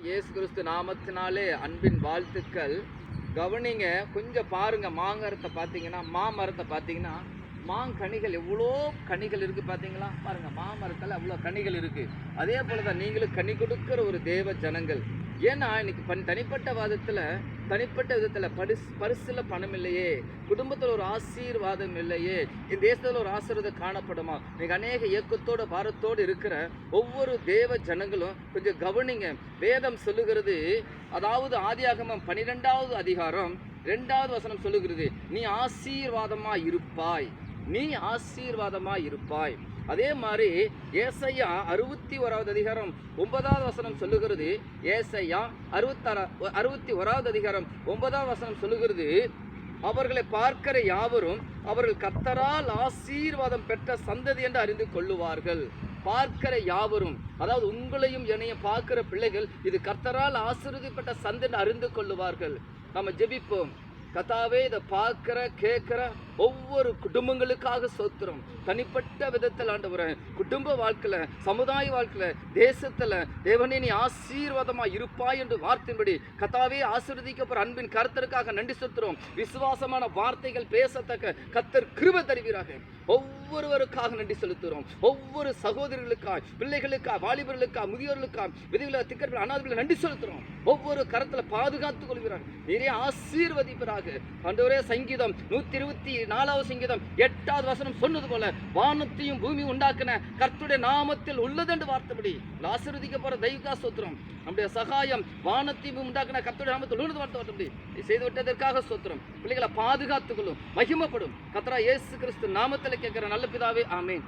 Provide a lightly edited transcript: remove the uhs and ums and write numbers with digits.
இயேசு கிறிஸ்து நாமத்தினாலே அன்பின் வாழ்த்துக்கள். கவனிங்க, கொஞ்சம் பாருங்க. மாமரத்தை பார்த்தீங்கன்னா, மாமரத்தை பார்த்தீங்கன்னா மாங்கனிகள் எவ்வளோ கனிகள் இருக்குது பார்த்தீங்களா? பாருங்கள், மாமரத்தில் அவ்வளோ கனிகள் இருக்குது. அதே போல் தான் நீங்களும் கனி கொடுக்குற ஒரு தேவ ஜனங்கள். ஏன்னா இன்னைக்கு தனிப்பட்ட தனிப்பட்ட விதத்தில் பரிசில் பணம் இல்லையே, குடும்பத்தில் ஒரு ஆசீர்வாதம் இல்லையே, இந்த தேசத்தில் ஒரு ஆசீர்வாதம் காணப்படுமா? நீங்கள் அநேக இயக்கத்தோடு பாரத்தோடு இருக்கிற ஒவ்வொரு தேவ ஜனங்களும் கொஞ்சம் கவனிங்க. வேதம் சொல்லுகிறது, அதாவது ஆதியாகமம் 12வது அதிகாரம் 2வது வசனம் சொல்லுகிறது, நீ ஆசீர்வாதமாக இருப்பாய், நீ ஆசீர்வாதமாக இருப்பாய். அதே மாதிரி ஏசாயா 61வது அதிகாரம் 9வது வசனம் சொல்லுகிறது, ஏசாயா 61வது அதிகாரம் 9வது வசனம் சொல்லுகிறது, அவர்களை பார்க்கிற யாவரும் அவர்கள் கர்த்தரால் ஆசீர்வாதம் பெற்ற சந்ததி என்று அறிந்து கொள்ளுவார்கள். பார்க்கிற யாவரும், அதாவது உங்களையும் என்னையும் பார்க்கிற பிள்ளைகள் இது கர்த்தரால் ஆசீர்வதிக்கப்பட்ட சந்ததி என்று அறிந்து கொள்ளுவார்கள். நம்ம ஜெபிப்போம். கர்த்தாவே, இதை பார்க்கிற கேட்கிற ஒவ்வொரு குடும்பங்களுக்காக சோத்திரம். தனிப்பட்ட விதத்தில் ஆண்டவரே, குடும்ப வாழ்க்கையில், சமுதாய வாழ்க்கையில், தேசத்தில் தேவனே நீ ஆசீர்வாதமாக இருப்பாய் என்று வார்த்தையின்படி கர்த்தாவே ஆசீர்வதிக்கப்படுற அன்பின் கர்த்தருக்காக நன்றி செலுத்துகிறோம். விசுவாசமான வார்த்தைகள் பேசத்தக்க கர்த்தர் கிருபை தருவீராக. ஒவ்வொருவருக்காக நன்றி செலுத்துகிறோம். ஒவ்வொரு சகோதரிகளுக்காக, பிள்ளைகளுக்காக, வாலிபர்களுக்காக, முதியோர்களுக்காக, விதிகளை திக்கர்கள் அனாதைகளை நன்றி செலுத்துகிறோம். ஒவ்வொரு கரத்தில் பாதுகாத்துக் கொள்கிறார். நிறைய ஆசீர்வதிப்பதாக ஆண்டவரே. சங்கீதம் 124வது சங்கீதம் 8வது வசனம் சொன்னது போல, வானத்தையும் பூமியும் உண்டாக்கின கர்த்தருடைய நாமத்தில் உள்ளது என்று வார்த்தைப்படி ஆசீர்வதிக்கப்படுற தெய்வீக ஸ்தோத்திரம். நம்முடைய சகாயம் வானத்தையும் உண்டாக்கின கர்த்தருடைய நாமத்தில் உள்ளது வார்த்தைப்படி செய்து விட்டதற்காக ஸ்தோத்திரம். பிள்ளைகளை பாதுகாத்துக் கொள்ளும், மகிமைப்படும். கர்த்தரா இயேசு கிறிஸ்து நாமத்தில் கேட்கிற நல்ல பிதாவே, ஆமென்.